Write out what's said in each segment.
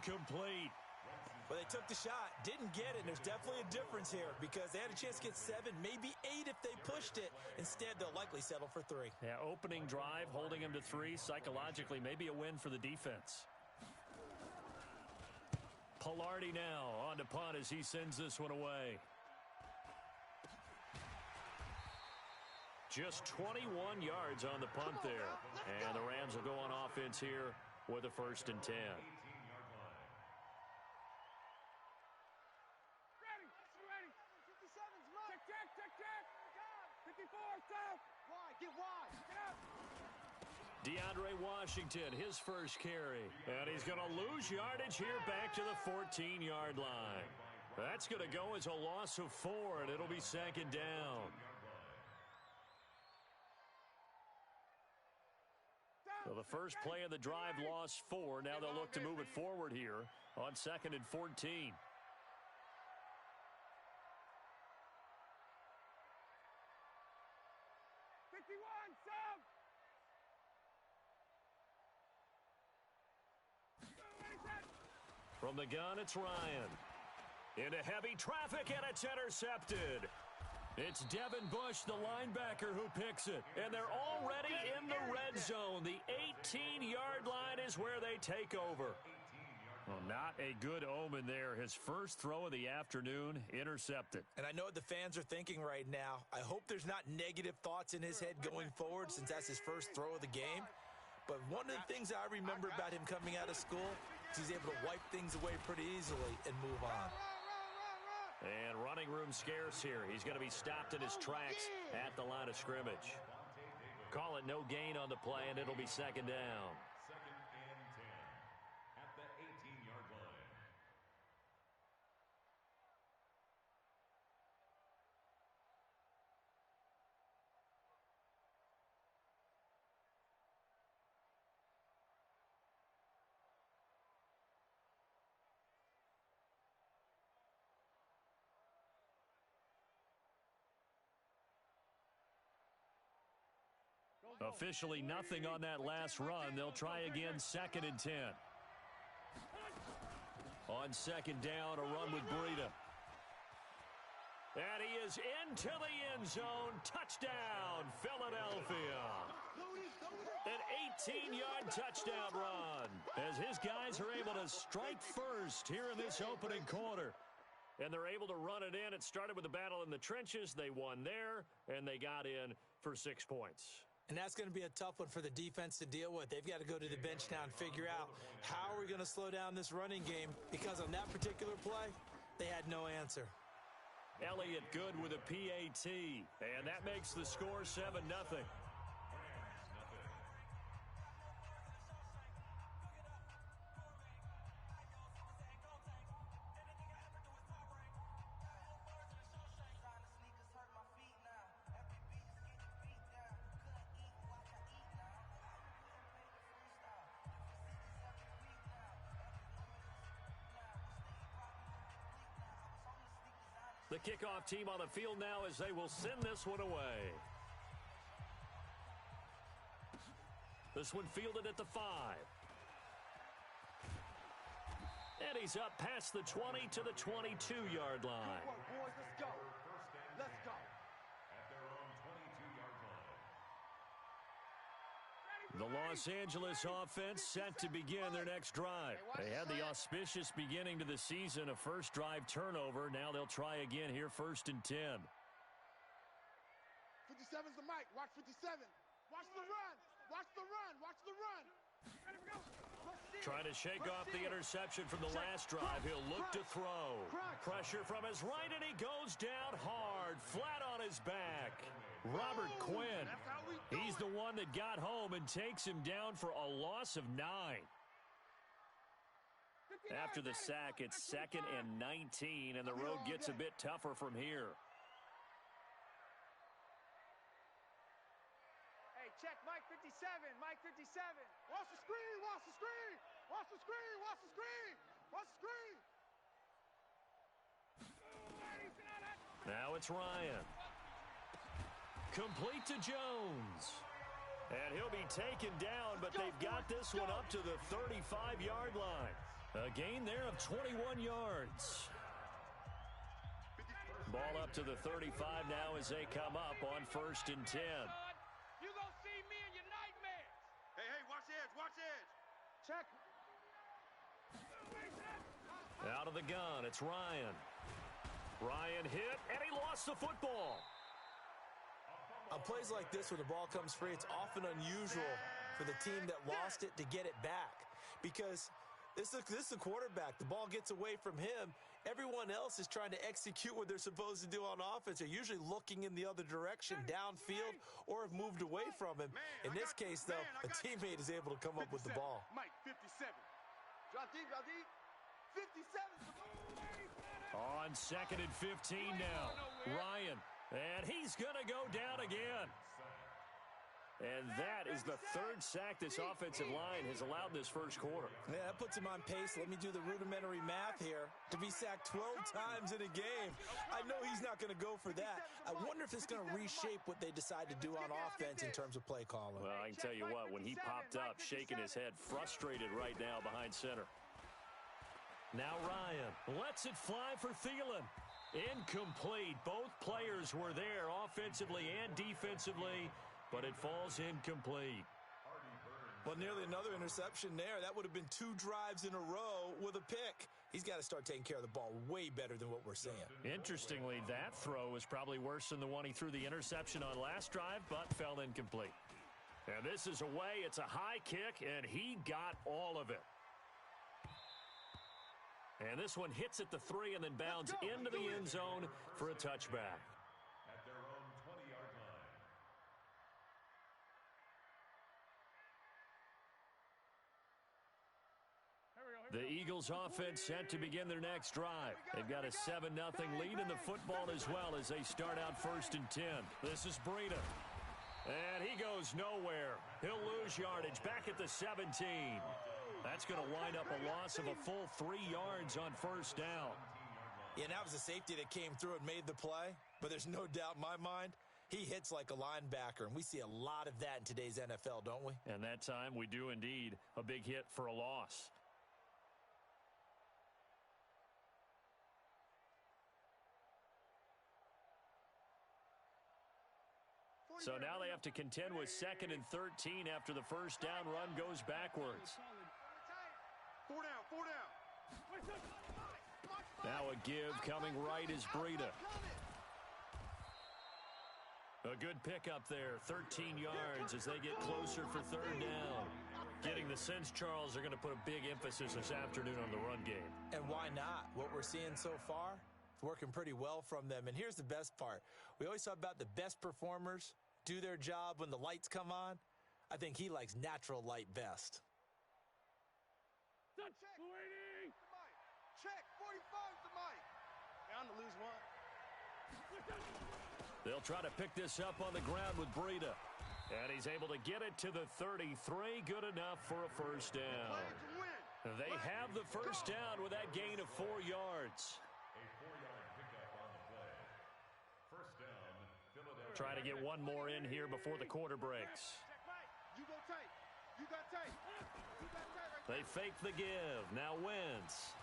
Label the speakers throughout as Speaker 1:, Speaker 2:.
Speaker 1: incomplete.
Speaker 2: Well, they took the shot, didn't get it, and there's definitely a difference here because they had a chance to get 7, maybe 8 if they pushed it. Instead, they'll likely settle for 3.
Speaker 1: Yeah, opening drive, holding him to 3, psychologically maybe a win for the defense. Pilardi now on to punt as he sends this one away. Just 21 yards on the punt there. And the Rams will go on offense here with a 1st and 10. DeAndre Washington, his first carry. And he's going to lose yardage here back to the 14-yard line. That's going to go as a loss of 4, and it'll be 2nd down. So the first play of the drive lost 4. Now they'll look to move it forward here on 2nd and 14. From the gun, it's Ryan. Into heavy traffic, and it's intercepted. It's Devin Bush, the linebacker, who picks it. And they're already in the red zone. The 18-yard line is where they take over. Well, not a good omen there. His first throw of the afternoon, intercepted.
Speaker 2: And I know what the fans are thinking right now. I hope there's not negative thoughts in his head going forward since that's his first throw of the game. But one of the things I remember about him coming out of school is he's able to wipe things away pretty easily and move on.
Speaker 1: And running room scarce here. He's going to be stopped in his tracks at the line of scrimmage. Call it no gain on the play, and it'll be 2nd down.
Speaker 3: 2nd and 10 at the 18-yard line.
Speaker 1: Officially nothing on that last run. They'll try again, 2nd and 10. On 2nd down, a run with Breida. And he is into the end zone. Touchdown, Philadelphia. An 18-yard touchdown run as his guys are able to strike first here in this opening quarter. And they're able to run it in. It started with a battle in the trenches. They won there, and they got in for 6 points.
Speaker 2: And that's going to be a tough one for the defense to deal with. They've got to go to the bench now and figure out how are we going to slow down this running game, because on that particular play, they had no answer.
Speaker 1: Elliott good with a PAT, and that makes the score 7-0. The kickoff team on the field now as they will send this one away. This one fielded at the 5. And he's up past the 20 to the 22-yard line.
Speaker 4: Good work, boys. Let's go. Let's go.
Speaker 3: At their own 22-yard line.
Speaker 1: The Los Angeles offense set to begin their next drive. They had the auspicious beginning to the season, a first drive turnover. Now they'll try again here, 1st and 10.
Speaker 4: 57's the mic. Watch 57. Watch the run. Watch the run. Watch the run.
Speaker 1: Trying to shake off the interception from the last drive. He'll look to throw. Pressure from his right, and he goes down hard, flat on his back. Robert Quinn, he's the one that got home and takes him down for a loss of 9. After the sack, it's 2nd and 19, and the road gets a bit tougher from here.
Speaker 5: Hey, check Mike 57, Mike 57.
Speaker 4: Watch the screen, watch the screen. Watch the screen, watch the screen. Watch the screen.
Speaker 1: Now it's Ryan. Complete to Jones. And he'll be taken down, but they've got this one up to the 35-yard line. A gain there of 21 yards. Ball up to the 35 now as they come up on 1st and 10.
Speaker 5: You gonna see me in your nightmares.
Speaker 4: Hey, watch the edge, watch the edge.
Speaker 5: Check.
Speaker 1: Out of the gun, it's Ryan. Ryan hit, and he lost the football.
Speaker 2: On plays like this where the ball comes free, it's often unusual for the team that lost it to get it back. Because this is a quarterback. The ball gets away from him. Everyone else is trying to execute what they're supposed to do on offense. They're usually looking in the other direction, downfield, or have moved away from him. In this case, though, a teammate is able to come up with the ball.
Speaker 4: Mike, 57. Drop deep, 57.
Speaker 1: On 2nd and 15 now. Ryan, and he's going to go down again. And that is the 3rd sack this offensive line has allowed in this first quarter.
Speaker 2: Yeah, that puts him on pace. Let me do the rudimentary math here. To be sacked 12 times in a game, I know he's not going to go for that. I wonder if it's going to reshape what they decide to do on offense in terms of play calling.
Speaker 1: Well, I can tell you what, when he popped up, shaking his head, frustrated right now behind center. Now Ryan lets it fly for Thielen. Incomplete. Both players were there offensively and defensively, but it falls incomplete.
Speaker 2: Well, nearly another interception there. That would have been 2 drives in a row with a pick. He's got to start taking care of the ball way better than what we're seeing.
Speaker 1: Interestingly, that throw was probably worse than the one he threw the interception on last drive, but fell incomplete. And this is away. It's a high kick, and he got all of it. And this one hits at the 3 and then bounds into the end zone for a touchback.
Speaker 3: At their own 20-yard line.
Speaker 1: The Eagles offense set to begin their next drive. They've got a 7-0 lead in the football as well as they start out 1st and 10. This is Breida. And he goes nowhere. He'll lose yardage back at the 17. That's going to wind up a loss of a full 3 yards on 1st down.
Speaker 2: Yeah, and that was a safety that came through and made the play. But there's no doubt in my mind, he hits like a linebacker. And we see a lot of that in today's NFL, don't we?
Speaker 1: And that time we do indeed a big hit for a loss. So now they have to contend with 2nd and 13 after the first down run goes backwards.
Speaker 4: 4 down.
Speaker 1: Now a give coming right is Breida. A good pickup there, 13 yards as they get closer for 3rd down. Getting the sense, Charles, they're going to put a big emphasis this afternoon on the run game.
Speaker 2: And why not? What we're seeing so far, it's working pretty well from them. And here's the best part. We always talk about the best performers do their job when the lights come on. I think he likes natural light best.
Speaker 4: Check. Check. 45 to Mike. Bound to lose 1.
Speaker 1: They'll try to pick this up on the ground with Breida. And he's able to get it to the 33. Good enough for a first down. They have the first down with that gain of 4 yards.
Speaker 3: A 4-yard pickup on the play. First down, Philadelphia.
Speaker 1: Try to get one more in here before the quarter breaks.
Speaker 4: You go tight. You got tight. You got tight right.
Speaker 1: They fake the give. Now Wentz.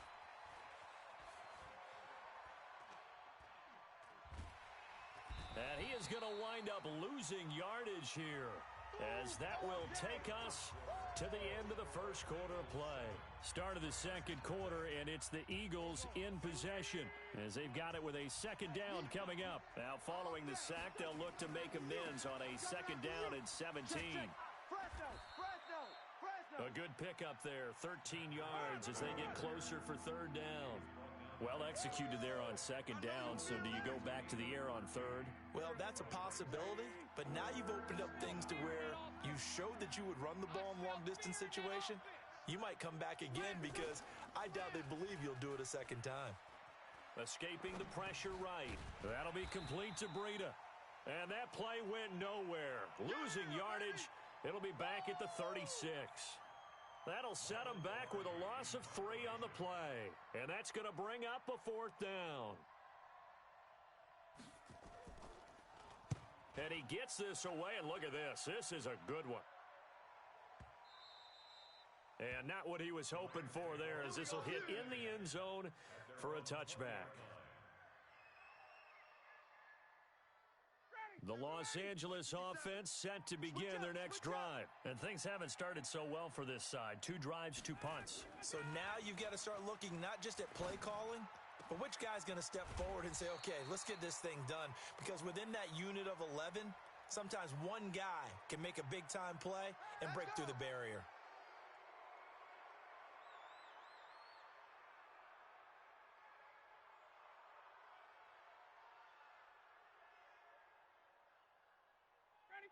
Speaker 1: And he is going to wind up losing yardage here, as that will take us to the end of the first quarter of play. Start of the second quarter, and it's the Eagles in possession, as they've got it with a 2nd down coming up. Now, following the sack, they'll look to make amends on a 2nd down and 17. A good pickup there, 13 yards as they get closer for 3rd down. Well executed there on 2nd down, so do you go back to the air on 3rd?
Speaker 2: Well, that's a possibility, but now you've opened up things to where you showed that you would run the ball in long-distance situation. You might come back again because I doubt they believe you'll do it a 2nd time.
Speaker 1: Escaping the pressure right. That'll be complete to Breida. And that play went nowhere. Losing yardage. It'll be back at the 36. That'll set them back with a loss of 3 on the play. And that's going to bring up a 4th down. And he gets this away, and look at this. This is a good one. And not what he was hoping for there, as this will hit in the end zone for a touchback. The Los Angeles offense set to begin their next drive. And things haven't started so well for this side. 2 drives, 2 punts.
Speaker 2: So now you've got to start looking not just at play calling, but which guy's going to step forward and say, okay, let's get this thing done. Because within that unit of 11, sometimes one guy can make a big-time play and break through the barrier.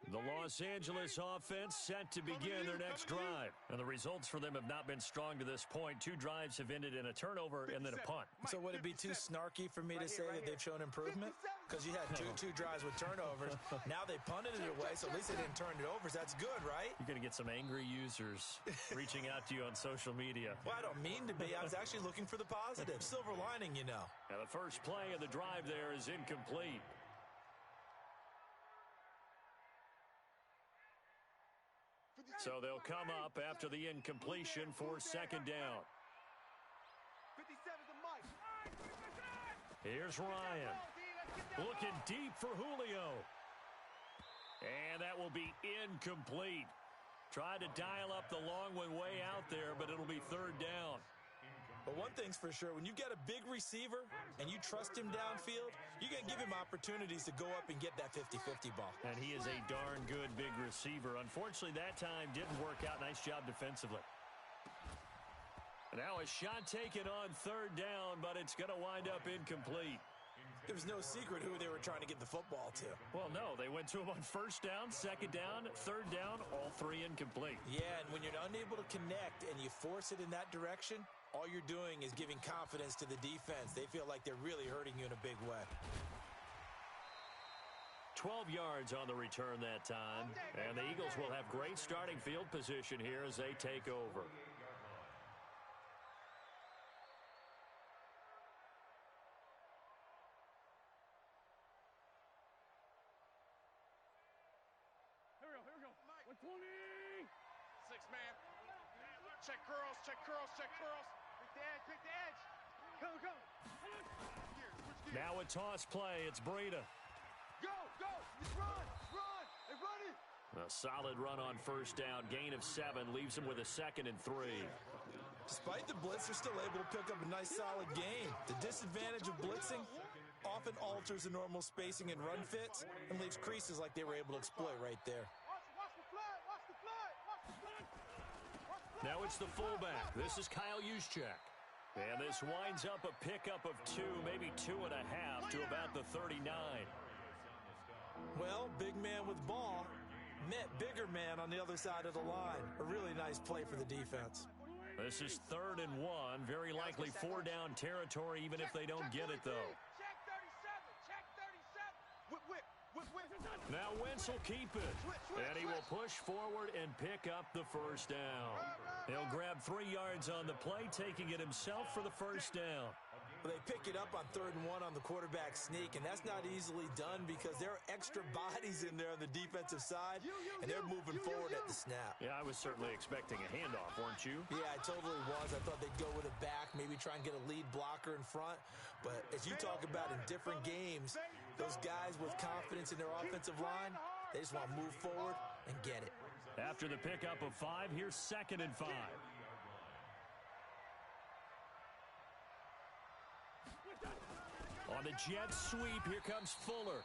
Speaker 1: The Los Angeles offense set to begin their next drive. And the results for them have not been strong to this point. 2 drives have ended in a turnover and then a punt.
Speaker 2: So would it be too snarky for me to say that they've shown improvement? Because you had two drives with turnovers. Now they punted it away, so at least they didn't turn it over. So that's good, right?
Speaker 1: You're going to get some angry users reaching out to you on social media.
Speaker 2: Well, I don't mean to be. I was actually looking for the positive. Silver lining, you know.
Speaker 1: Now the first play of the drive there is incomplete. So they'll come up after the incompletion for second down.
Speaker 4: 57's the mic.
Speaker 1: Here's Ryan. Looking deep for Julio. And that will be incomplete. Tried to dial up the long one way out there, but it'll be third down.
Speaker 2: But one thing's for sure, when you've got a big receiver and you trust him downfield, you're going to give him opportunities to go up and get that 50-50 ball.
Speaker 1: And he is a darn good big receiver. Unfortunately, that time didn't work out. Nice job defensively. Now a shot taken on third down, but it's going to wind up incomplete.
Speaker 2: There was no secret who they were trying to get the football to.
Speaker 1: Well, no. They went to him on first down, second down, third down, all 3 incomplete.
Speaker 2: Yeah, and when you're unable to connect and you force it in that direction, all you're doing is giving confidence to the defense. They feel like they're really hurting you in a big way.
Speaker 1: 12 yards on the return that time. And the Eagles will have great starting field position here as they take over.
Speaker 5: Here we go. 120.
Speaker 4: 6 man. Check curls, check curls, check curls. Pick the edge.
Speaker 5: Go.
Speaker 1: Now a toss play. It's Breida.
Speaker 4: Go. Just run. They're running.
Speaker 1: A solid run on first down. Gain of 7 leaves him with a 2nd and 3.
Speaker 2: Despite the blitz, they're still able to pick up a nice solid gain. The disadvantage of blitzing often alters the normal spacing and run fits and leaves creases like they were able to exploit right there.
Speaker 4: Watch the flag.
Speaker 1: Now it's the fullback. This is Kyle Juszczyk. And this winds up a pickup of 2, maybe 2.5 to about the 39.
Speaker 2: Well, big man with ball met bigger man on the other side of the line. A really nice play for the defense.
Speaker 1: This is 3rd and 1. Very likely 4-down territory, even if they don't get it, though.
Speaker 4: Check 37. Whip.
Speaker 1: Now Wentz will keep it. And he will push forward and pick up the first down. He'll grab 3 yards on the play, taking it himself for the first down.
Speaker 2: They pick it up on 3rd and 1 on the quarterback sneak, and that's not easily done because there are extra bodies in there on the defensive side, and they're moving forward at the snap.
Speaker 1: Yeah, I was certainly expecting a handoff, weren't you?
Speaker 2: Yeah, I totally was. I thought they'd go with a back, maybe try and get a lead blocker in front. But as you talk about in different games, those guys with confidence in their offensive line, they just want to move forward and get it.
Speaker 1: After the pickup of 5, here's 2nd and 5. On the jet sweep, here comes Fuller.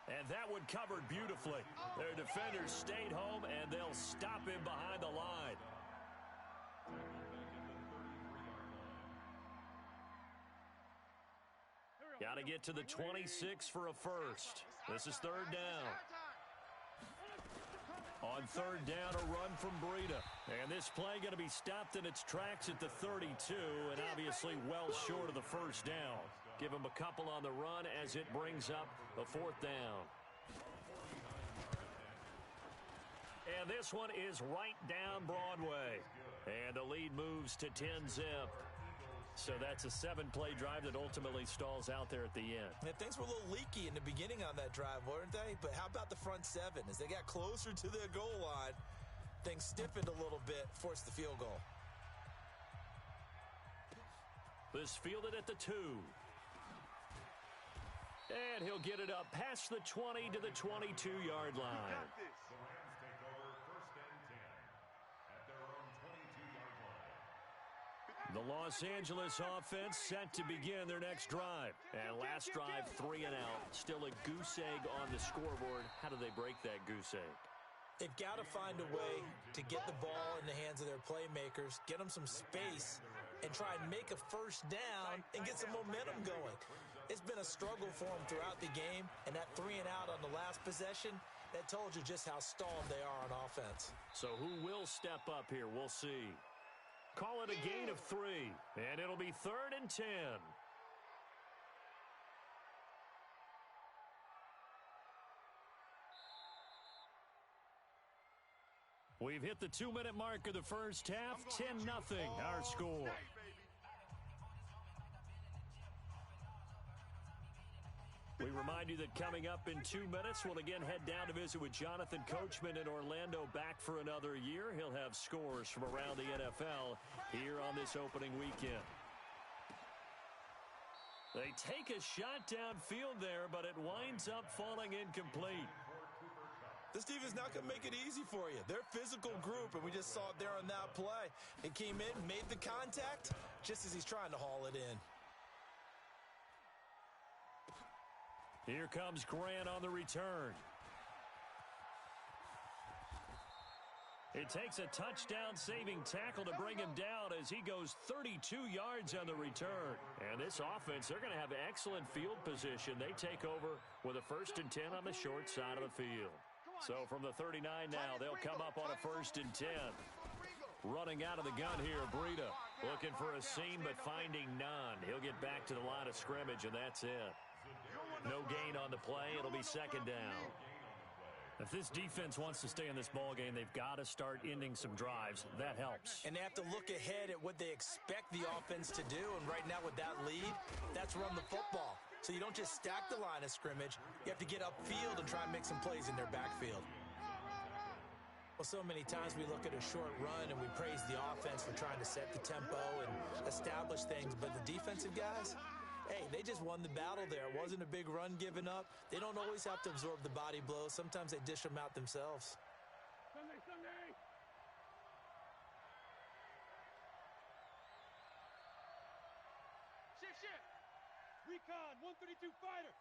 Speaker 1: And that one covered beautifully. Their defenders stayed home, and they'll stop him behind the line. Got to get to the 26 for a first. This is 3rd down. On 3rd down, a run from Breida. And this play going to be stopped in its tracks at the 32, and obviously well short of the first down. Give him a couple on the run as it brings up the 4th down. And this one is right down Broadway. And the lead moves to 10-zip. So that's a 7-play drive that ultimately stalls out there at the end.
Speaker 2: And things were a little leaky in the beginning on that drive, weren't they? But how about the front 7? As they got closer to their goal line, things stiffened a little bit, forced the field goal.
Speaker 1: This fielded at the 2. And he'll get it up past the 20 to the 22-yard line.
Speaker 3: The Rams take over 1st and 10 at their own 22-yard line.
Speaker 1: The Los Angeles offense set to begin their next drive. And last drive, 3 and out. Still a goose egg on the scoreboard. How do they break that goose egg?
Speaker 2: They've got to find a way to get the ball in the hands of their playmakers, get them some space, and try and make a first down and get some momentum going. It's been a struggle for them throughout the game, and that 3 and out on the last possession, that told you just how stalled they are on offense.
Speaker 1: So who will step up here? We'll see. Call it a gain of 3, and it'll be 3rd and 10. We've hit the 2-minute mark of the first half, 10-0 our score. We remind you that coming up in 2 minutes, we'll again head down to visit with Jonathan Coachman in Orlando, back for another year. He'll have scores from around the NFL here on this opening weekend. They take a shot downfield there, but it winds up falling incomplete.
Speaker 2: This defense not going to make it easy for you. They're a physical group, and we just saw it there on that play. It came in, made the contact, just as he's trying to haul it in.
Speaker 1: Here comes Grant on the return. It takes a touchdown-saving tackle to bring him down as he goes 32 yards on the return. And this offense, they're going to have excellent field position. They take over with a 1st and 10 on the short side of the field. So from the 39 now, they'll come up on a 1st and 10. Running out of the gun here, Breida. Looking for a seam, but finding none. He'll get back to the line of scrimmage, and that's it. No gain on the play. It'll be 2nd down. If this defense wants to stay in this ball game, they've got to start ending some drives. That helps.
Speaker 2: And they have to look ahead at what they expect the offense to do. And right now with that lead, that's run the football. So you don't just stack the line of scrimmage. You have to get upfield and try and make some plays in their backfield. Well, so many times we look at a short run and we praise the offense for trying to set the tempo and establish things. But the defensive guys, hey, they just won the battle there. It wasn't a big run given up. They don't always have to absorb the body blows. Sometimes they dish them out themselves.
Speaker 5: Sunday.
Speaker 4: Shift.
Speaker 5: Recon, 132 fighter.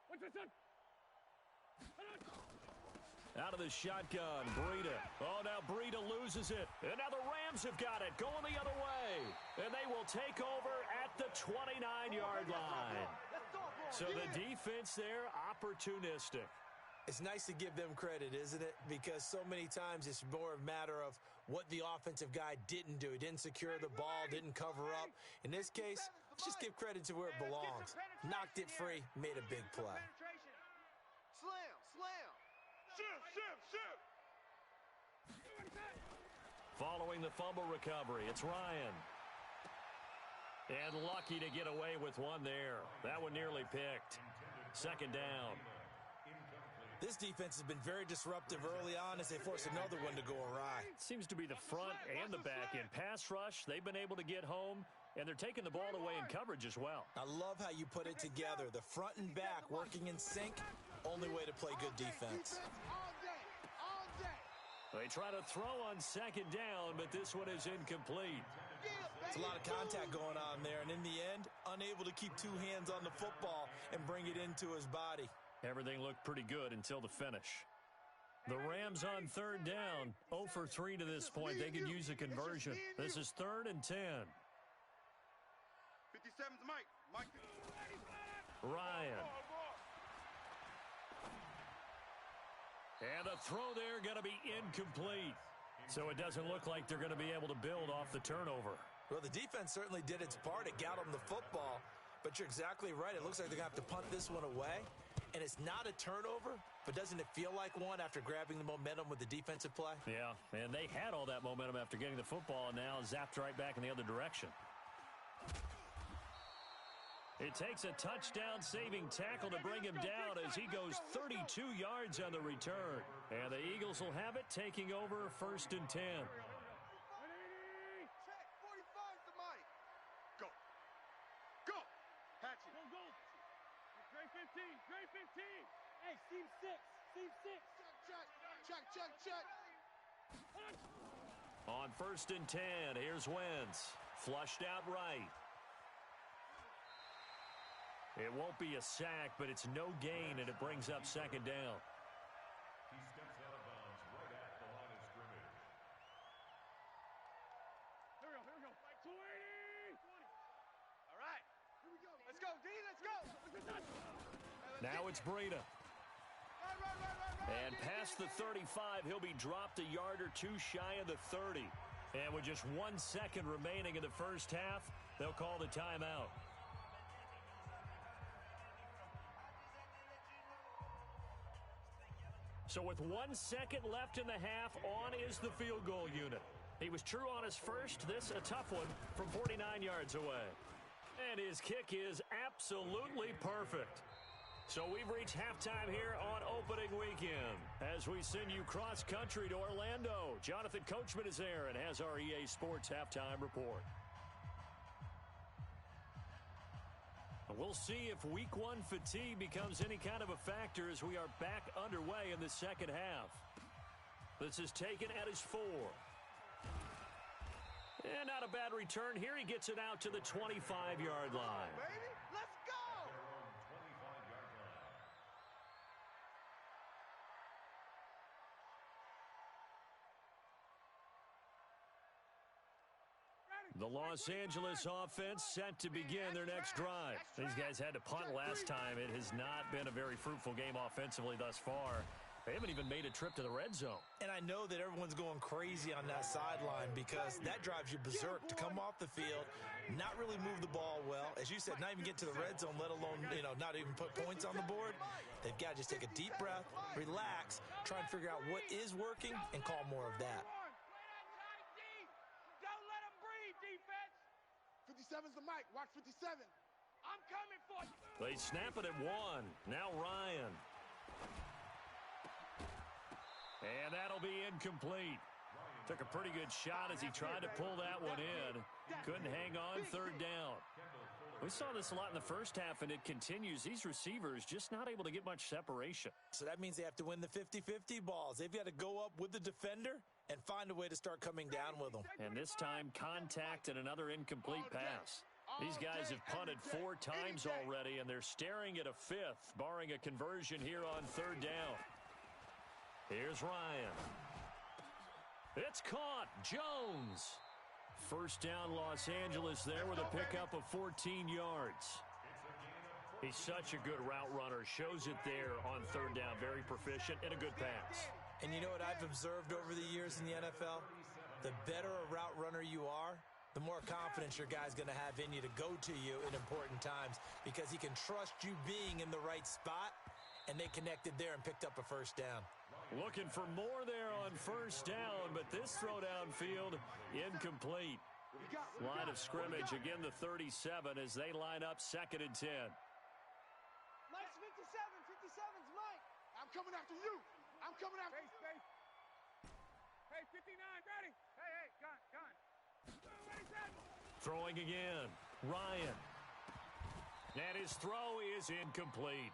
Speaker 5: What's this son?
Speaker 1: Out of the shotgun, Breida. Oh, now Breida loses it. And now the Rams have got it, going the other way. And they will take over at the 29-yard line. So the defense there, opportunistic.
Speaker 2: It's nice to give them credit, isn't it? Because so many times it's more a matter of what the offensive guy didn't do. He didn't secure the ball, didn't cover up. In this case, let's just give credit to where it belongs. Knocked it free, made a big play.
Speaker 4: Slam. Shift.
Speaker 1: Following the fumble recovery, it's Ryan. And lucky to get away with one there. That one nearly picked. 2nd down.
Speaker 2: This defense has been very disruptive early on as they force another one to go awry.
Speaker 1: Seems to be the front and the back end. Pass rush, they've been able to get home, and they're taking the ball away in coverage as well.
Speaker 2: I love how you put it together. The front and back working in sync, only way to play good defense.
Speaker 1: They try to throw on 2nd down, but this one is incomplete.
Speaker 2: It's a lot of contact going on there, and in the end, unable to keep 2 hands on the football and bring it into his body.
Speaker 1: Everything looked pretty good until the finish. The Rams on 3rd down, 0 for 3 to this point. They could use a conversion. This is 3rd and 10.
Speaker 4: 57's Mike.
Speaker 1: Ryan. And the throw there going to be incomplete. So it doesn't look like they're going to be able to build off the turnover.
Speaker 2: Well, the defense certainly did its part. It got them the football. But you're exactly right. It looks like they're going to have to punt this one away. And it's not a turnover, but doesn't it feel like one after grabbing the momentum with the defensive play?
Speaker 1: Yeah, and they had all that momentum after getting the football and now zapped right back in the other direction. It takes a touchdown-saving tackle to bring him down as he goes 32 yards on the return. And the Eagles will have it, taking over 1st and 10.
Speaker 5: Team 6. Team 6.
Speaker 4: Check.
Speaker 1: On 1st and 10, here's Wentz. Flushed out right. It won't be a sack, but it's no gain, and it brings up 2nd down.
Speaker 3: He steps out of bounds right at the line of scrimmage.
Speaker 5: Here we go. 280. 20.
Speaker 4: All right. Here we go. Let's go, D. Let's go.
Speaker 1: Now it's Breida. And past the 35, he'll be dropped a yard or two shy of the 30. And with just 1 second remaining in the first half, they'll call the timeout. So with 1 second left in the half, on is the field goal unit. He was true on his first. This a tough one from 49 yards away. And his kick is absolutely perfect. So we've reached halftime here on opening weekend. As we send you cross-country to Orlando, Jonathan Coachman is there and has our EA Sports halftime report. We'll see if Week 1 fatigue becomes any kind of a factor as we are back underway in the second half. This is taken at his 4. And not a bad return here. He gets it out to the 25-yard line.
Speaker 4: Baby, let's go.
Speaker 1: The Los Angeles offense set to begin their next drive. These guys had to punt last time. It has not been a very fruitful game offensively thus far. They haven't even made a trip to the red zone.
Speaker 2: And I know that everyone's going crazy on that sideline because that drives you berserk to come off the field, not really move the ball well. As you said, not even get to the red zone, let alone, not even put points on the board. They've got to just take a deep breath, relax, try and figure out what is working, and call more of that.
Speaker 4: 57's the mic. Watch 57. I'm coming for you.
Speaker 1: They snap it at 1. Now Ryan. And that'll be incomplete. Took a pretty good shot as he tried to pull that one in. Couldn't hang on 3rd down. We saw this a lot in the first half, and it continues. These receivers just not able to get much separation.
Speaker 2: So that means they have to win the 50-50 balls. They've got to go up with the defender and find a way to start coming down with them.
Speaker 1: And this time, contact and another incomplete pass. These guys have punted 4 times already, and they're staring at a 5th, barring a conversion here on 3rd down. Here's Ryan. It's caught. Jones. 1st down, Los Angeles there with a pickup of 14 yards. He's such a good route runner. Shows it there on 3rd down. Very proficient and a good pass.
Speaker 2: And you know what I've observed over the years in the NFL? The better a route runner you are, the more confidence your guy's going to have in you to go to you in important times because he can trust you being in the right spot, and they connected there and picked up a 1st down.
Speaker 1: Looking for more there on 1st down, but this throw downfield incomplete. Line of scrimmage, again the 37 as they line up 2nd and 10.
Speaker 4: Mike's 57. 57's Mike. I'm coming after you. I'm coming after you.
Speaker 5: Space. Hey, 59, ready. Hey, gun. Ready, set.
Speaker 1: Throwing again. Ryan. And his throw is incomplete.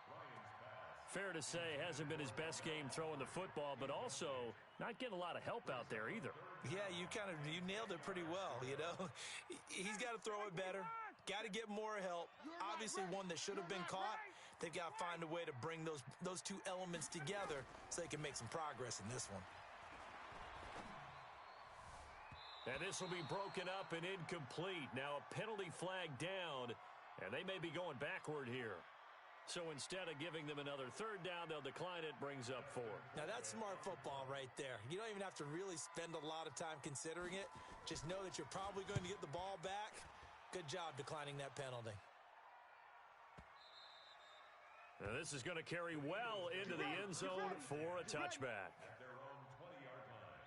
Speaker 1: Fair to say, hasn't been his best game throwing the football, but also not getting a lot of help out there either.
Speaker 2: Yeah, you nailed it pretty well, He's got to throw it better. Got to get more help. Obviously, one that should have been caught. They've got to find a way to bring those two elements together so they can make some progress in this one.
Speaker 1: And this will be broken up and incomplete. Now a penalty flag down, and they may be going backward here. So instead of giving them another 3rd down, they'll decline it, brings up 4.
Speaker 2: Now that's smart football right there. You don't even have to really spend a lot of time considering it. Just know that you're probably going to get the ball back. Good job declining that penalty.
Speaker 1: Now this is going to carry well into the end zone for a touchback.
Speaker 3: At their own 20-yard line.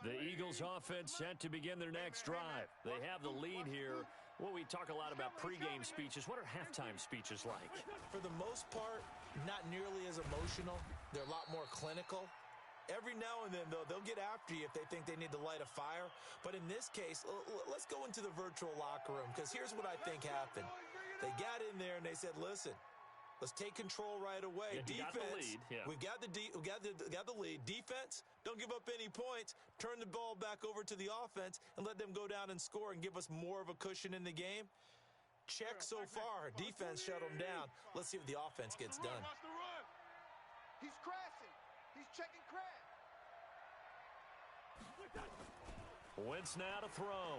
Speaker 1: The Eagles offense set to begin their next drive. They have the lead here Well, we talk a lot about pregame speeches. What are halftime speeches like?
Speaker 2: For the most part, not nearly as emotional. They're a lot more clinical. Every now and then, though, they'll get after you if they think they need to light a fire. But in this case, let's go into the virtual locker room, because here's what I think happened. They got in there and they said, listen, let's take control right away.
Speaker 1: Yeah,
Speaker 2: defense,
Speaker 1: got the lead. Yeah.
Speaker 2: we've got the lead. Defense, don't give up any points. Turn the ball back over to the offense and let them go down and score and give us more of a cushion in the game. Check so far. Defense shut them down. Let's see what the offense gets done.
Speaker 4: Watch the run. He's crashing. He's checking crash.
Speaker 1: Wentz now to throw.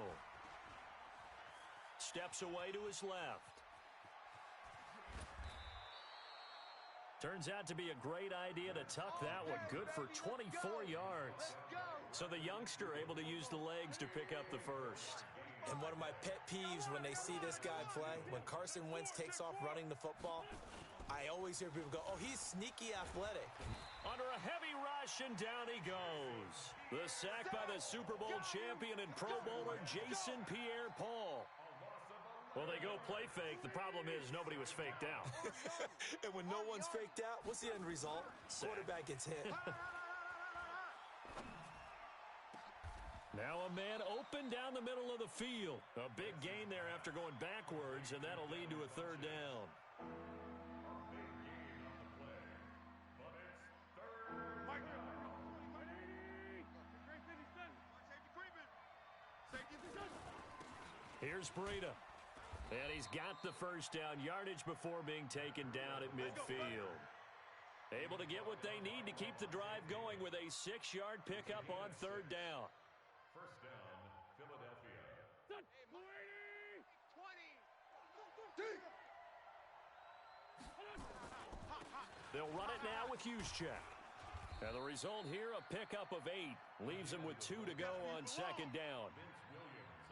Speaker 1: Steps away to his left. Turns out to be a great idea to tuck that one. Good for 24 yards. So the youngster able to use the legs to pick up the first.
Speaker 2: And one of my pet peeves when they see this guy play, when Carson Wentz takes off running the football, I always hear people go, oh, he's sneaky athletic.
Speaker 1: Under a heavy rush, and down he goes. The sack by the Super Bowl champion and Pro Bowler Jason Pierre-Paul. Well, they go play fake. The problem is nobody was faked out.
Speaker 2: And when no one's faked out, what's the end result? Quarterback gets hit.
Speaker 1: Now a man open down the middle of the field. A big gain there after going backwards, and that'll lead to a third down. Here's Breida. And he's got the first down, yardage before being taken down at midfield. Able to get what they need to keep the drive going with a 6-yard pickup on third down.
Speaker 3: First down, Philadelphia.
Speaker 1: They'll run it now with Juszczyk. And the result here, a pickup of 8. Leaves them with 2 to go on second down.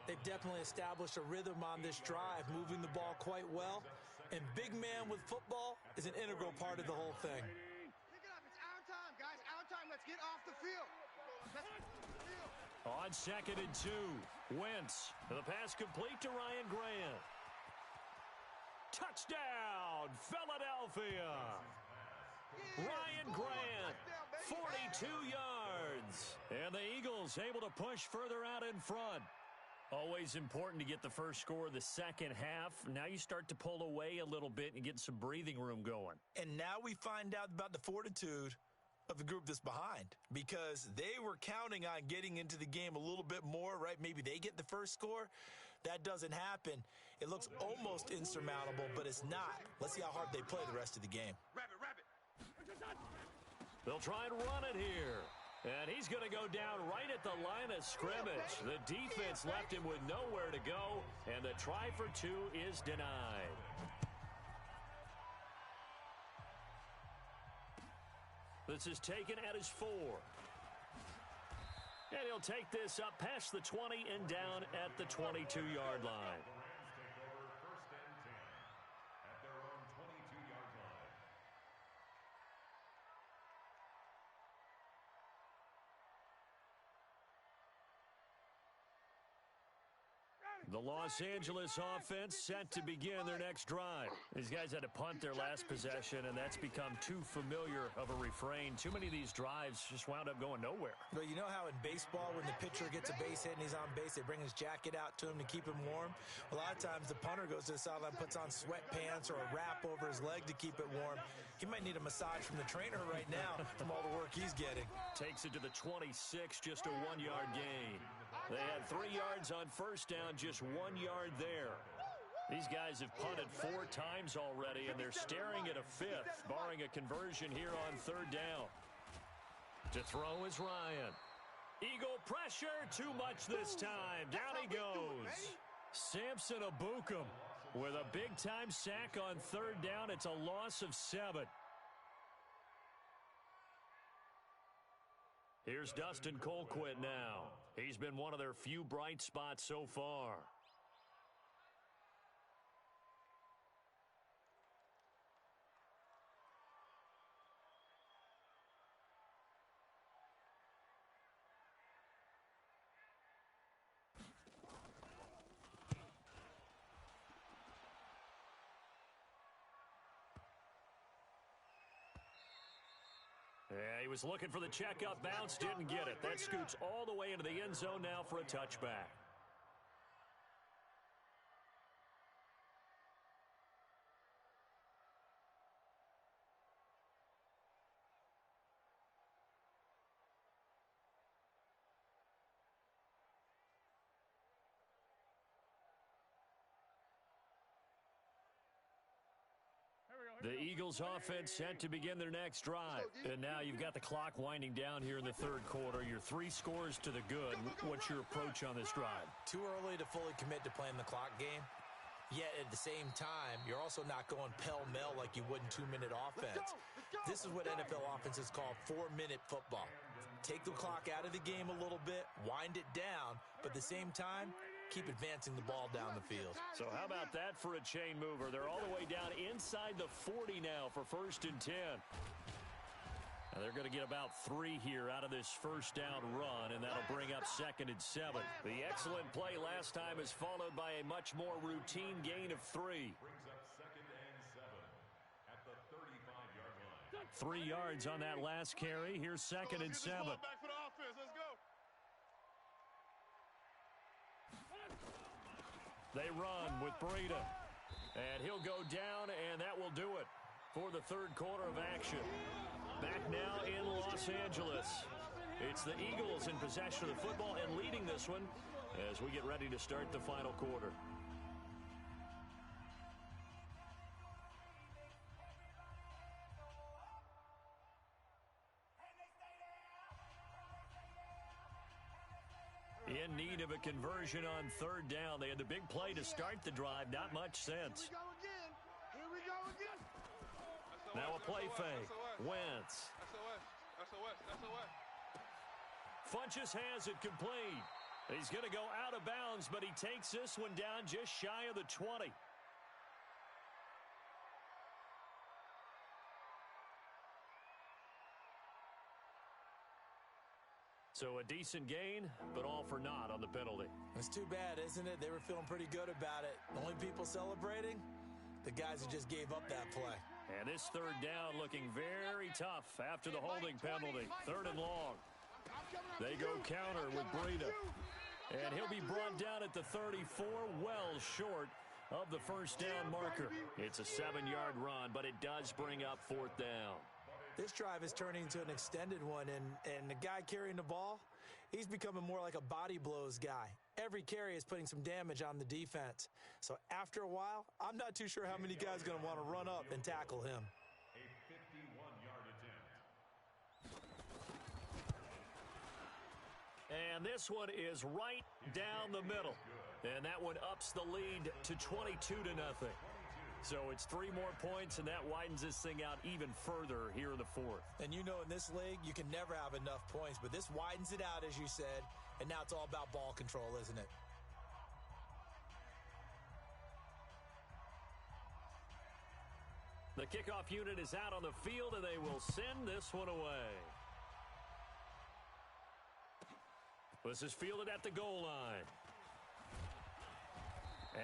Speaker 2: They've definitely established a rhythm on this drive, moving the ball quite well. And big man with football is an integral part of the whole thing.
Speaker 4: Pick it up. It's our time, guys. Our time. Let's get off the field.
Speaker 1: On second and 2, Wentz. The pass complete to Ryan Grant. Touchdown, Philadelphia. Ryan Grant, 42 yards. And the Eagles able to push further out in front. Always important to get the first score of the second half. Now you start to pull away a little bit and get some breathing room going.
Speaker 2: And now we find out about the fortitude of the group that's behind, because they were counting on getting into the game a little bit more, right? Maybe they get the first score. That doesn't happen. It looks almost insurmountable, but it's not. Let's see how hard they play the rest of the game.
Speaker 4: Rabbit.
Speaker 1: They'll try and run it here. And he's going to go down right at the line of scrimmage. The defense left him with nowhere to go, and the try for 2 is denied. This is taken at his 4. And he'll take this up past the 20 and down at the 22-yard line.
Speaker 3: The Rams take over first and 10 at their own 22-yard line.
Speaker 1: The Los Angeles offense set to begin their next drive. These guys had to punt their last possession, and that's become too familiar of a refrain. Too many of these drives just wound up going nowhere.
Speaker 2: But you know how in baseball, when the pitcher gets a base hit and he's on base, they bring his jacket out to him to keep him warm? A lot of times the punter goes to the sideline, puts on sweatpants or a wrap over his leg to keep it warm. He might need a massage from the trainer right now from all the work he's getting.
Speaker 1: Takes it to the 26, just a 1-yard gain. They had 3 yards on first down, just 1 yard there. These guys have punted 4 times already, and they're staring at a 5th, barring a conversion here on third down. To throw is Ryan. Eagle pressure, too much this time. Down he goes. Samson Abukum with a big-time sack on third down. It's a loss of 7. Here's Dustin Colquitt now. He's been one of their few bright spots so far. Yeah, he was looking for the checkup bounce, didn't get it. That scoots all the way into the end zone now for a touchback. The Eagles offense set to begin their next drive. And now you've got the clock winding down here in the third quarter. You're 3 scores to the good. What's your approach on this drive?
Speaker 2: Too early to fully commit to playing the clock game. Yet at the same time, you're also not going pell-mell like you would in 2-minute offense. This is what NFL offenses call 4-minute football. Take the clock out of the game a little bit, wind it down, but at the same time, keep advancing the ball down the field.
Speaker 1: So how about that for a chain mover? They're all the way down inside the 40 now for 1st and 10. Now they're going to get about 3 here out of this first down run, and that'll bring up 2nd and 7. The excellent play last time is followed by a much more routine gain of 3.
Speaker 3: Brings up 2nd and 7 at the 35-yard line.
Speaker 1: 3 yards on that last carry. Here's 2nd and 7.
Speaker 4: Back for the offense. Let's go.
Speaker 1: They run with Breida. And he'll go down, and that will do it for the third quarter of action. Back now in Los Angeles. It's the Eagles in possession of the football and leading this one as we get ready to start the final quarter. In need of a conversion on 3rd down. They had the big play to start the drive. Not much sense.
Speaker 4: Here we go again.
Speaker 1: Now a play fake. Wentz.
Speaker 4: SOS.
Speaker 1: Funches has it complete. He's going to go out of bounds, but he takes this one down just shy of the 20. So a decent gain, but all for naught on the penalty.
Speaker 2: It's too bad, isn't it? They were feeling pretty good about it. The only people celebrating, the guys who just gave up that play.
Speaker 1: And this 3rd down looking very tough after the holding penalty. 3rd and long. They go counter with Breida. And he'll be brought down at the 34, well short of the first down marker. It's a 7-yard run, but it does bring up 4th down.
Speaker 2: This drive is turning into an extended one, and the guy carrying the ball, he's becoming more like a body blows guy. Every carry is putting some damage on the defense. So after a while, I'm not too sure how many guys are going to want to run up and tackle him.
Speaker 3: A 51-yard attempt.
Speaker 1: And this one is right down the middle. And that one ups the lead to 22-0. So it's 3 more points, and that widens this thing out even further here in the 4th.
Speaker 2: And you know in this league, you can never have enough points, but this widens it out, as you said, and now it's all about ball control, isn't it?
Speaker 1: The kickoff unit is out on the field, and they will send this one away. This is fielded at the goal line.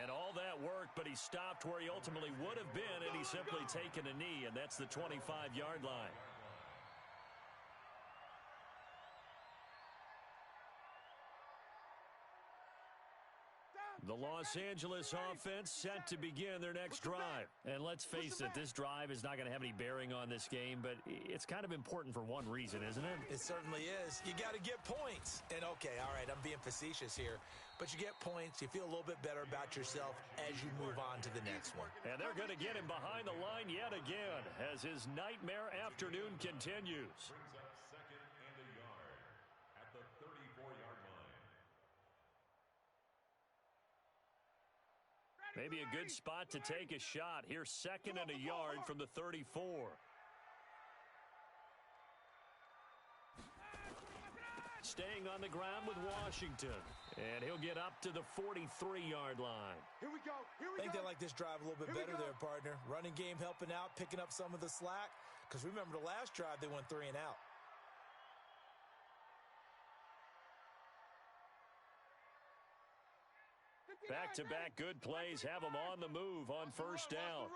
Speaker 1: And all that work, but he stopped where he ultimately would have been, and he's simply taken a knee, and that's the 25-yard line. The Los Angeles offense set to begin their next drive. And let's face it, this drive is not going to have any bearing on this game, but it's kind of important for one reason, isn't it?
Speaker 2: It certainly is. You got to get points. And okay, all right, I'm being facetious here, but you get points, you feel a little bit better about yourself as you move on to the next one.
Speaker 1: And they're going to get him behind the line yet again as his nightmare afternoon continues.
Speaker 3: Brings up 2nd and a yard at the 34-yard line.
Speaker 1: Maybe a good spot to take a shot. Here's 2nd and a yard from the 34. Staying on the ground with Washington. And he'll get up to the 43-yard line.
Speaker 5: Here we go.
Speaker 2: I think they like this drive a little bit better there, partner. Running game helping out, picking up some of the slack. Because remember the last drive, they went 3 and out.
Speaker 1: Back-to-back good plays have them on the move on first down.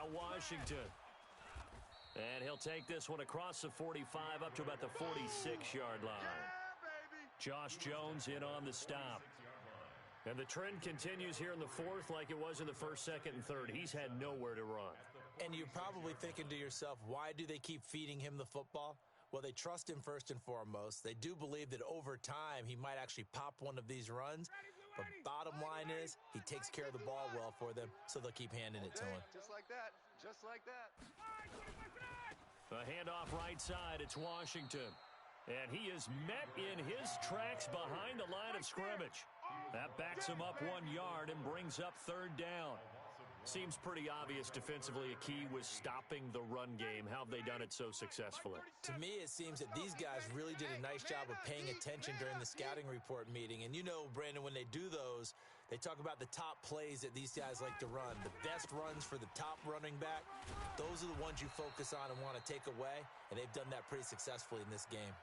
Speaker 1: Now Washington. And he'll take this one across the 45 up to about the 46-yard line. Josh Jones in on the stop. And the trend continues here in the fourth like it was in the first, second, and third. He's had nowhere to run.
Speaker 2: And you're probably thinking to yourself, why do they keep feeding him the football? Well, they trust him first and foremost. They do believe that over time he might actually pop one of these runs. But bottom line is he takes care of the ball well for them, so they'll keep handing it to him.
Speaker 6: Just like that. Just like that.
Speaker 1: A handoff right side. It's Washington. And he is met in his tracks behind the line of scrimmage. That backs him up 1 yard and brings up third down. Seems pretty obvious defensively a key was stopping the run game. How have they done it so successfully?
Speaker 2: To me, it seems that these guys really did a nice job of paying attention during the scouting report meeting. And you know, Brandon, when they do those, they talk about the top plays that these guys like to run. The best runs for the top running back, those are the ones you focus on and want to take away. And they've done that pretty successfully in this game.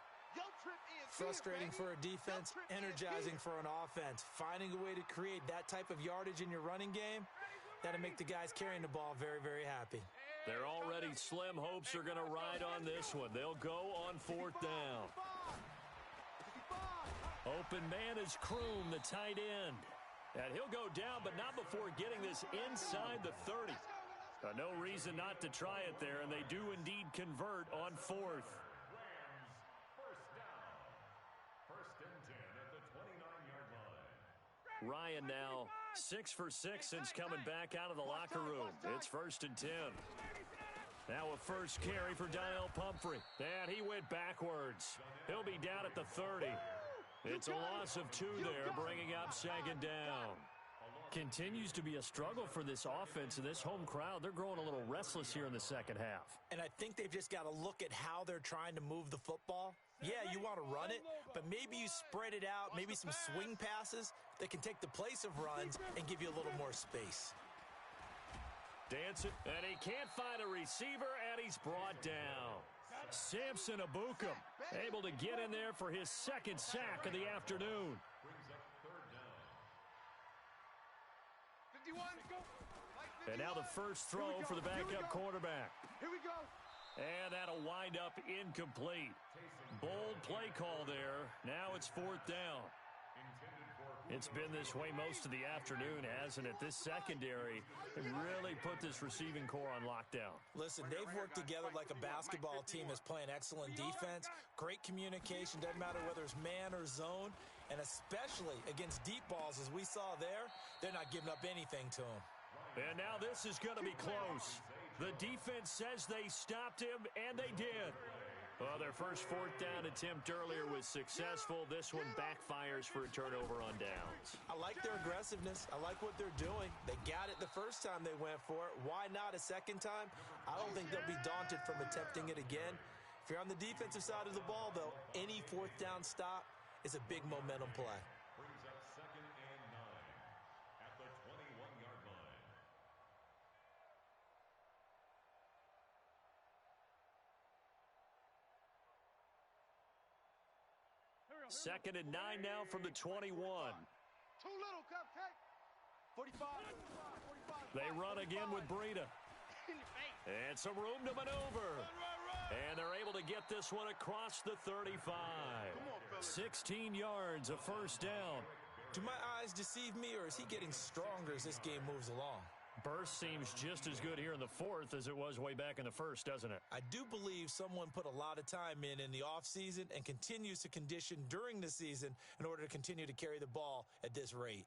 Speaker 2: Frustrating for a defense, energizing for an offense. Finding a way to create that type of yardage in your running game, that'll make the guys carrying the ball very, very happy.
Speaker 1: They're already slim hopes are going to ride on this one. They'll go on fourth down. Open man is Kroom, the tight end. And he'll go down, but not before getting this inside the 30. No reason not to try it there, and they do indeed convert on fourth. Ryan now 6 for 6 since coming back out of the locker room. It's 1st and 10. Now a first carry for Donnell Pumphrey. And he went backwards. He'll be down at the 30. It's a loss of 2 there, bringing up 2nd down. Continues to be a struggle for this offense and this home crowd. They're growing a little restless here in the second half.
Speaker 2: And I think they've just got to look at how they're trying to move the football. Yeah, you want to run it, but maybe you spread it out, maybe some swing passes that can take the place of runs and give you a little more space.
Speaker 1: Dancing, and he can't find a receiver, and he's brought down. Samson Abukum able to get in there for his second sack of the afternoon. And now the first throw for the backup quarterback.
Speaker 5: Here we go.
Speaker 1: And that'll wind up incomplete. Bold play call there. Now it's 4th down. It's been this way most of the afternoon, hasn't it? This secondary really put this receiving core on lockdown.
Speaker 2: Listen, they've worked together like a basketball team that's playing excellent defense. Great communication, doesn't matter whether it's man or zone. And especially against deep balls, as we saw there, they're not giving up anything to them.
Speaker 1: And now this is going to be close. The defense says they stopped him, and they did. Well, their first 4th down attempt earlier was successful. This one backfires for a turnover on downs.
Speaker 2: I like their aggressiveness. I like what they're doing. They got it the first time they went for it. Why not a second time? I don't think they'll be daunted from attempting it again. If you're on the defensive side of the ball, though, any 4th down stop is a big momentum play.
Speaker 3: Brings up 2nd and 9 at the 21-yard line.
Speaker 1: 2nd and 9 now from the 21.
Speaker 5: Too little, Cupcake. 45.
Speaker 1: They run again with Breida. And some room to maneuver. And they're able to get this one across the 35. 16 yards, a first down.
Speaker 2: Do my eyes deceive me, or is he getting stronger as this game moves along?
Speaker 1: Burst seems just as good here in the 4th as it was way back in the 1st, doesn't it?
Speaker 2: I do believe someone put a lot of time in the offseason and continues to condition during the season in order to continue to carry the ball at this rate.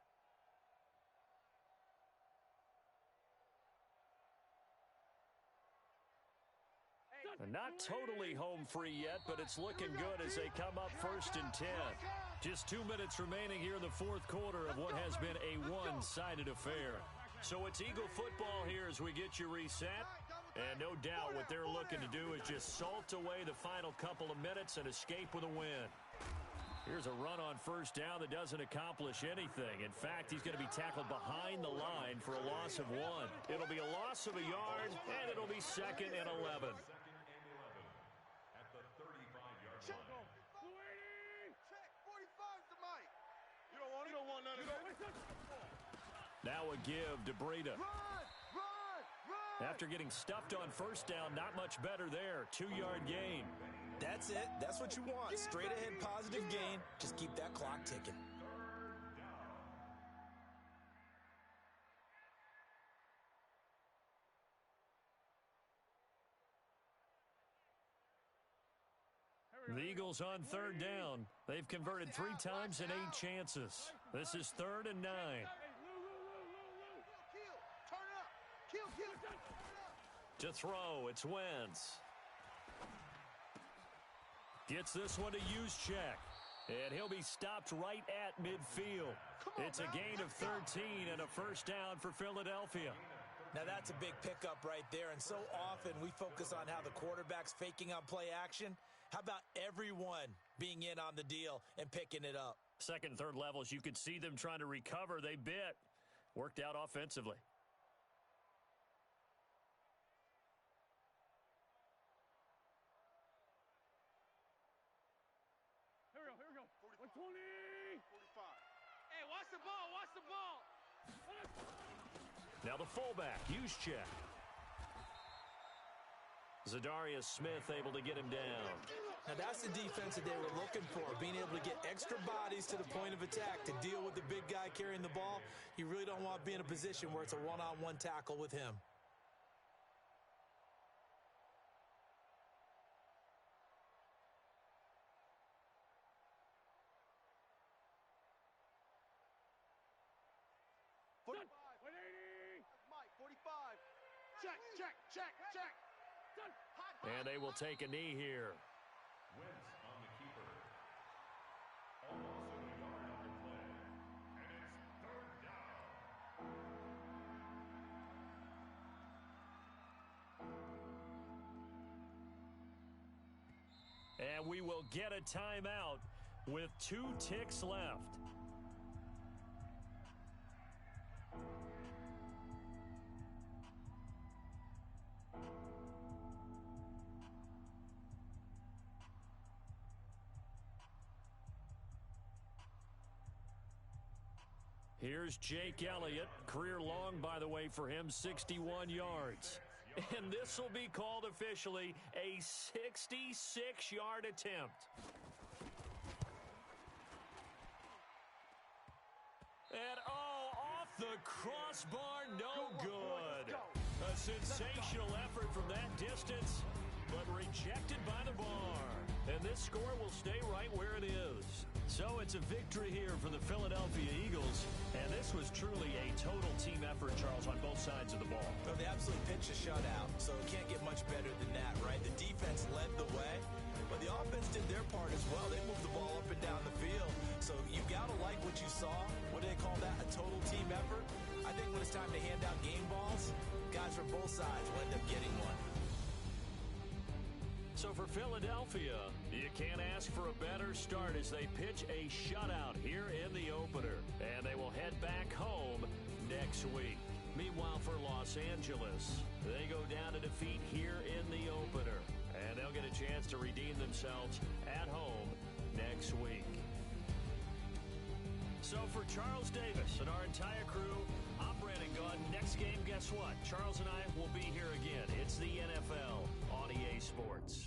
Speaker 1: Not totally home free yet, but it's looking good as they come up 1st and 10. Just 2 minutes remaining here in the 4th quarter of what has been a one-sided affair. So it's Eagle football here as we get you reset. And no doubt what they're looking to do is just salt away the final couple of minutes and escape with a win. Here's a run on 1st down that doesn't accomplish anything. In fact, he's going to be tackled behind the line for a loss of 1. It'll be a loss of a yard, and it'll be 2nd and 11.
Speaker 3: At the 35-yard line.
Speaker 5: Check. 45's the mic. You don't want none of that.
Speaker 1: Now a give to Breida.
Speaker 5: Run!
Speaker 1: After getting stuffed on first down, not much better there. 2-yard gain.
Speaker 2: That's it. That's what you want. Straight ahead positive gain. Just keep that clock ticking.
Speaker 1: The Eagles on third down. They've converted 3 times in 8 chances. This is 3rd and 9. To throw, it's Wentz. Gets this one to Juszczyk. And he'll be stopped right at midfield. It's a gain of 13 and a first down for Philadelphia.
Speaker 2: Now that's a big pickup right there, and so often we focus on how the quarterback's faking on play action. How about everyone being in on the deal and picking it up?
Speaker 1: Second, third levels, you could see them trying to recover. They bit. Worked out offensively.
Speaker 5: Here we go. 120. 45. Hey, watch the ball.
Speaker 1: Now the fullback, Juszczyk. Zadarius Smith able to get him down.
Speaker 2: Now that's the defense that they were looking for, being able to get extra bodies to the point of attack to deal with the big guy carrying the ball. You really don't want to be in a position where it's a one-on-one tackle with him.
Speaker 5: Check.
Speaker 1: And they will take a knee here.
Speaker 3: Wentz on the keeper. Almost a yard on the play. And it's 3rd down.
Speaker 1: And we will get a timeout with 2 ticks left. Here's Jake Elliott. Career long, by the way, for him, 61 yards. And this will be called officially a 66-yard attempt. And, off the crossbar, no good. A sensational effort from that distance, but rejected by the bar. And this score will stay right where it is. So it's a victory here for the Philadelphia Eagles. And this was truly a total team effort, Charles, on both sides of the ball.
Speaker 2: Well, they absolutely pitched a shutout, so it can't get much better than that, right? The defense led the way, but the offense did their part as well. They moved the ball up and down the field. So you got to like what you saw. What do they call that? A total team effort? I think when it's time to hand out game balls, guys from both sides will end up getting one.
Speaker 1: So for Philadelphia, you can't ask for a better start as they pitch a shutout here in the opener. And they will head back home next week. Meanwhile, for Los Angeles, they go down to defeat here in the opener. And they'll get a chance to redeem themselves at home next week. So for Charles Davis and our entire crew, I'm Brandon Gunn. Next game, guess what? Charles and I will be here again. It's the NFL on EA Sports.